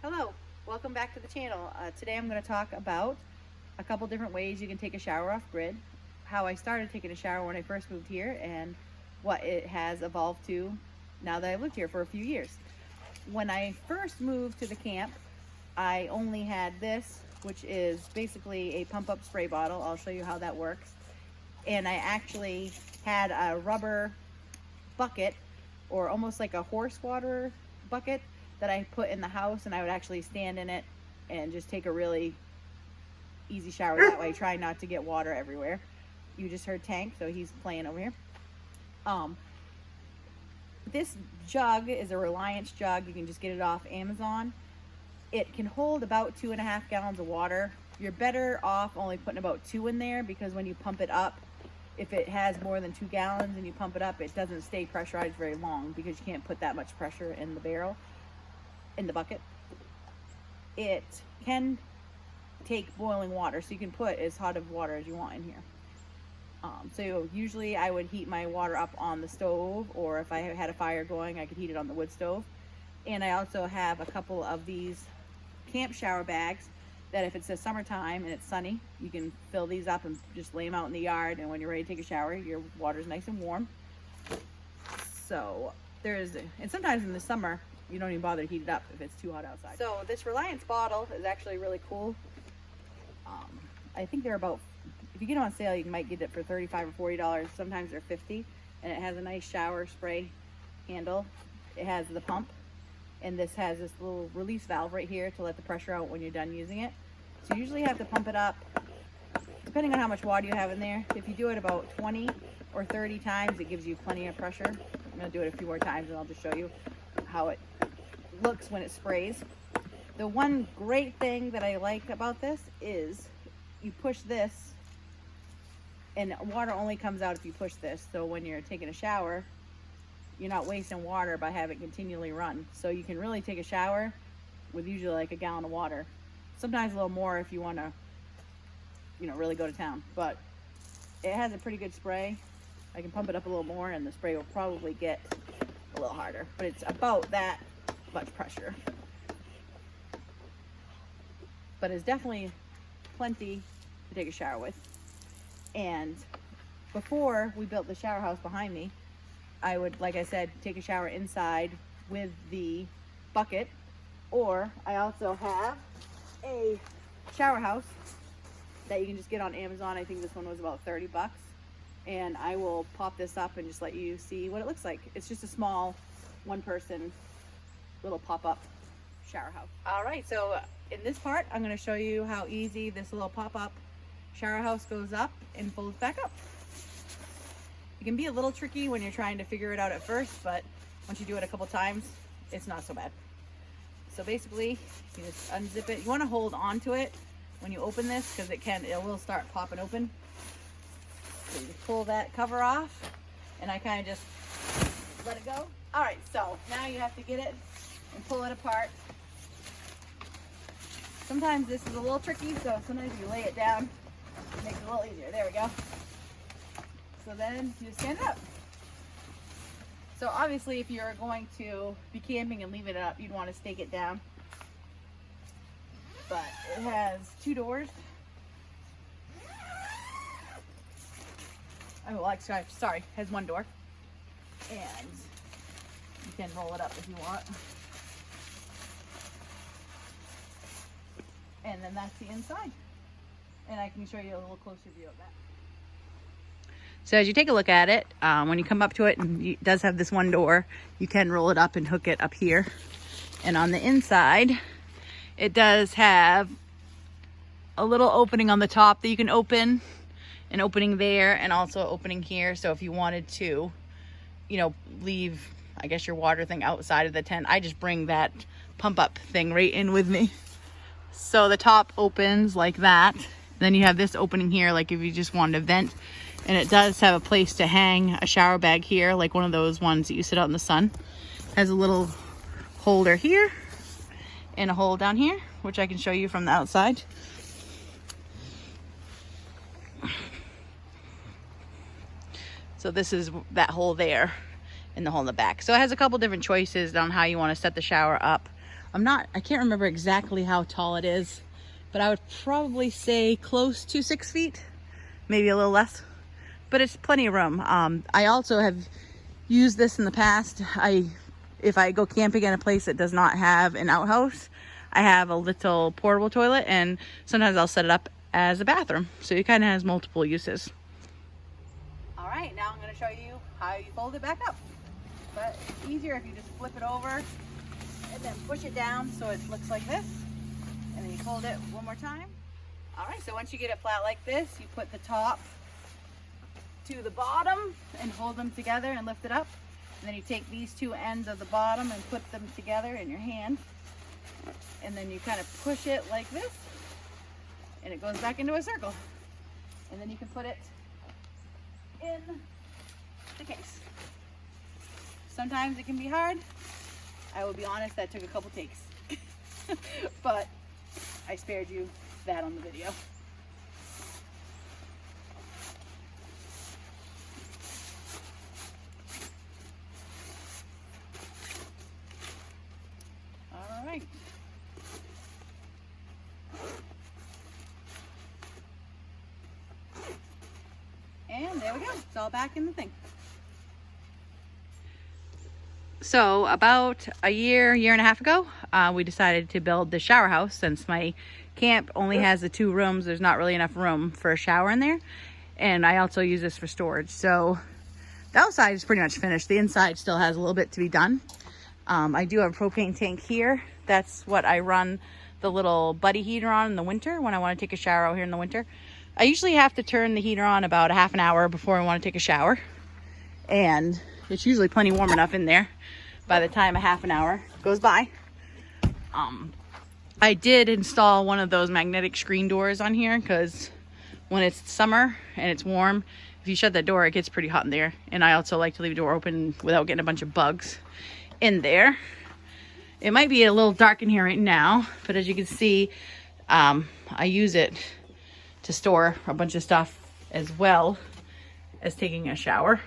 Hello, welcome back to the channel. Today I'm going to talk about a couple different ways you can take a shower off grid, how I started taking a shower when I first moved here, and what it has evolved to now that I've lived here for a few years. When I first moved to the camp, I only had this, which is basically a pump up spray bottle. I'll show you how that works. And I actually had a rubber bucket, or almost like a horse water bucket, that I put in the house, and I would actually stand in it and just take a really easy shower that way, try not to get water everywhere. You just heard Tank, so he's playing over here. This jug is a Reliance jug. You can just get it off Amazon. It can hold about 2.5 gallons of water. You're better off only putting about 2 in there, because when you pump it up, if it has more than 2 gallons and you pump it up, it doesn't stay pressurized very long, because you can't put that much pressure in the barrel, in the bucket. It can take boiling water, so you can put as hot of water as you want in here. So usually I would heat my water up on the stove, or if I had a fire going, I could heat it on the wood stove. And I also have a couple of these camp shower bags that if it's the summertime and it's sunny, you can fill these up and just lay them out in the yard, and when you're ready to take a shower, your water's nice and warm. So and sometimes in the summer, you don't even bother to heat it up if it's too hot outside. So this Reliance bottle is actually really cool. I think they're about, if you get them on sale, you might get it for $35 or $40. Sometimes they're $50, and it has a nice shower spray handle. It has the pump, and this has this little release valve right here to let the pressure out when you're done using it. So you usually have to pump it up, depending on how much water you have in there. If you do it about 20 or 30 times, it gives you plenty of pressure. I'm going to do it a few more times, and I'll just show you how it looks when it sprays. The one great thing that I like about this is you push this, and water only comes out if you push this. So when you're taking a shower, you're not wasting water by having it continually run. So you can really take a shower with usually like a gallon of water. Sometimes a little more if you want to, really go to town. But it has a pretty good spray. I can pump it up a little more, and the spray will probably get a little harder, but it's about that much pressure. But it's definitely plenty to take a shower with. And before we built the shower house behind me, I would, like I said, take a shower inside with the bucket, or I also have a shower house that you can just get on Amazon. I think this one was about 30 bucks. And I will pop this up and just let you see what it looks like. It's just a small one-person little pop-up shower house. All right, so in this part, I'm going to show you how easy this little pop-up shower house goes up and folds back up. It can be a little tricky when you're trying to figure it out at first, but once you do it a couple times, it's not so bad. So basically, you just unzip it. You want to hold on to it when you open this, because it will start popping open. So you just pull that cover off, and I kind of just let it go. All right, so now you have to get it and pull it apart. Sometimes this is a little tricky, so sometimes you lay it down, it makes it a little easier. There we go. So then you just stand it up. So obviously, if you're going to be camping and leave it up, you'd want to stake it down. But it has 2 doors. Sorry, has 1 door. And you can roll it up if you want. And then that's the inside. And I can show you a little closer view of that. So as you take a look at it, when you come up to it, and it does have this 1 door, you can roll it up and hook it up here. And on the inside, it does have a little opening on the top that you can open, an opening there, and also an opening here. So if you wanted to, leave, I guess, your water thing outside of the tent, I just bring that pump up thing right in with me. So the top opens like that. Then you have this opening here, like if you just wanted to vent. And it does have a place to hang a shower bag here, like one of those ones that you sit out in the sun. Has a little holder here and a hole down here, which I can show you from the outside. So this is that hole there and the hole in the back. So it has a couple different choices on how you want to set the shower up. I can't remember exactly how tall it is, but I would probably say close to 6 feet, maybe a little less, but it's plenty of room. I also have used this in the past. If I go camping in a place that does not have an outhouse, I have a little portable toilet, and sometimes I'll set it up as a bathroom. So it kind of has multiple uses. All right, now I'm going to show you how you fold it back up. But it's easier if you just flip it over and then push it down so it looks like this. And then you fold it one more time. All right, so once you get it flat like this, you put the top to the bottom and hold them together and lift it up. And then you take these two ends of the bottom and put them together in your hand. And then you kind of push it like this, and it goes back into a circle. And then you can put it in the case. Sometimes it can be hard. I will be honest, that took a couple takes. But I spared you that on the video. All right. And there we go. It's all back in the thing. So about a year and a half ago, we decided to build the shower house. Since my camp only has the 2 rooms, there's not really enough room for a shower in there. And I also use this for storage. So the outside is pretty much finished. The inside still has a little bit to be done. I do have a propane tank here. That's what I run the little buddy heater on in the winter when I want to take a shower out here in the winter. I usually have to turn the heater on about a half an hour before I want to take a shower. And it's usually plenty warm enough in there by the time a half an hour goes by. I did install one of those magnetic screen doors on here because when it's summer and it's warm, if you shut that door, it gets pretty hot in there. And I also like to leave the door open without getting a bunch of bugs in there. It might be a little dark in here right now, but as you can see, I use it to store a bunch of stuff as well as taking a shower.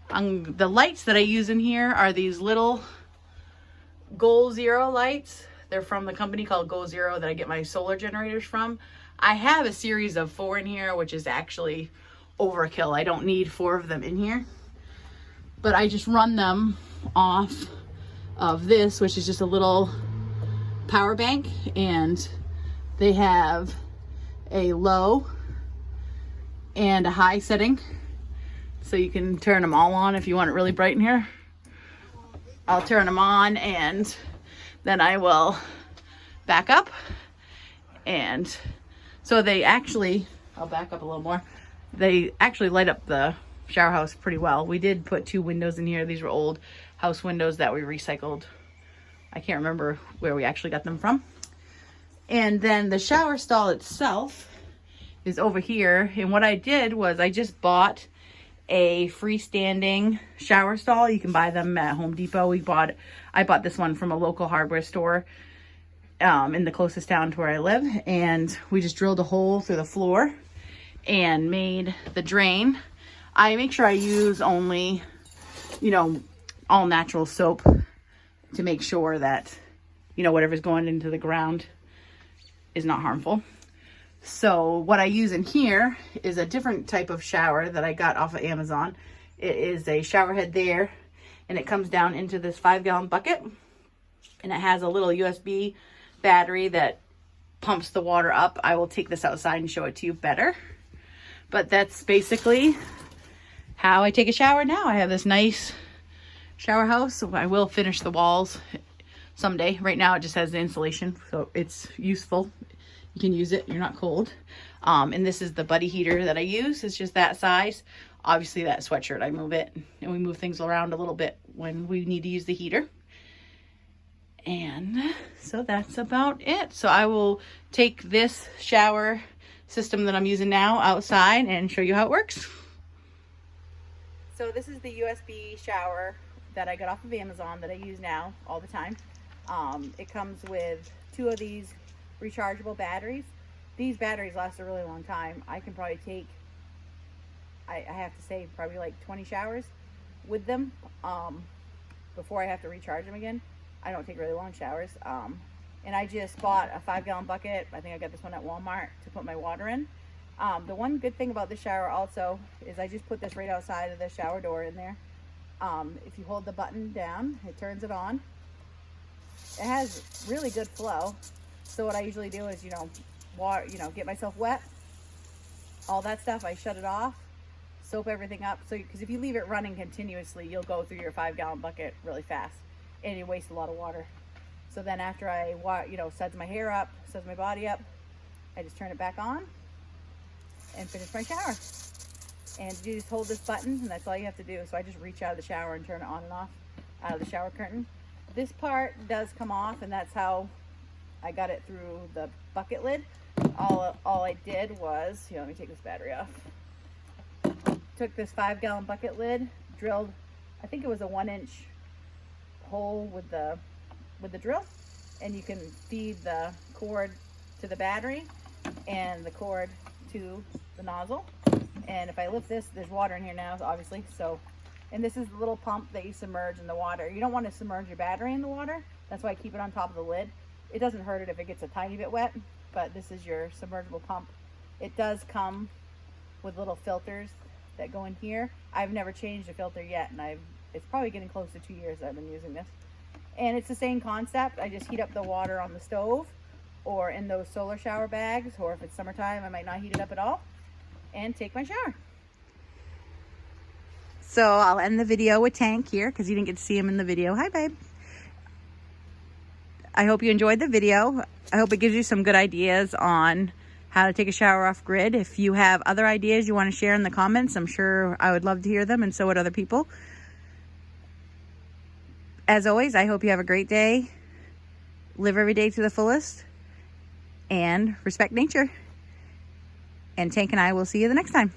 The lights that I use in here are these little Goal Zero lights. They're from the company called Goal Zero that I get my solar generators from. I have a series of 4 in here, which is actually overkill. I don't need 4 of them in here, but I just run them off of this, which is just a little power bank, and they have a low and a high setting, so you can turn them all on if you want it really bright in here. I'll turn them on and then I will back up, and so they actually, I'll back up a little more, they actually light up the shower house pretty well. We did put 2 windows in here. These were old house windows that we recycled. I can't remember where we actually got them from. And then the shower stall itself is over here. And what I did was I just bought a freestanding shower stall. You can buy them at Home Depot. I bought this one from a local hardware store in the closest town to where I live. And we just drilled a hole through the floor and made the drain. I make sure I use only, all natural soap to make sure that, whatever's going into the ground is not harmful. So what I use in here is a different type of shower that I got off of Amazon. It is a shower head there, and it comes down into this 5-gallon bucket, and it has a little USB battery that pumps the water up. I will take this outside and show it to you better. But that's basically how I take a shower now. I have this nice shower house, so I will finish the walls someday. Right now it just has the insulation, so it's useful. You can use it, you're not cold. And this is the buddy heater that I use. It's just that size. Obviously that sweatshirt, I move it, and we move things around a little bit when we need to use the heater. And so that's about it. So I will take this shower system that I'm using now outside and show you how it works. So this is the USB shower that I got off of Amazon that I use now all the time. It comes with 2 of these rechargeable batteries. These batteries last a really long time. I can probably take, I have to say, probably like 20 showers with them before I have to recharge them again. I don't take really long showers. And I just bought a 5-gallon bucket. I think I got this one at Walmart to put my water in. The one good thing about this shower also is I just put this right outside of the shower door in there. If you hold the button down, it turns it on. It has really good flow. So what I usually do is, get myself wet, all that stuff. I shut it off, soap everything up. So, because if you leave it running continuously, you'll go through your 5-gallon bucket really fast and you waste a lot of water. So then after I, suds my hair up, suds my body up, I just turn it back on and finish my shower. And you just hold this button and that's all you have to do. So I just reach out of the shower and turn it on and off out of the shower curtain. This part does come off, and that's how I got it through the bucket lid. All I did was, let me take this battery off. Took this 5-gallon bucket lid, drilled, I think it was a 1-inch hole with the drill, and you can feed the cord to the battery and the cord to the nozzle. And if I lift this, there's water in here now, obviously. So, and this is the little pump that you submerge in the water. You don't want to submerge your battery in the water. That's why I keep it on top of the lid. It doesn't hurt it if it gets a tiny bit wet, but this is your submergible pump. It does come with little filters that go in here. I've never changed a filter yet, and it's probably getting close to 2 years that I've been using this. And it's the same concept. I just heat up the water on the stove or in those solar shower bags, or if it's summertime, I might not heat it up at all, and take my shower. So I'll end the video with Tank here because you didn't get to see him in the video. Hi, babe. I hope you enjoyed the video. I hope it gives you some good ideas on how to take a shower off grid. If you have other ideas you want to share in the comments, I'm sure I would love to hear them, and so would other people. As always, I hope you have a great day. Live every day to the fullest and respect nature. And Tank and I will see you the next time.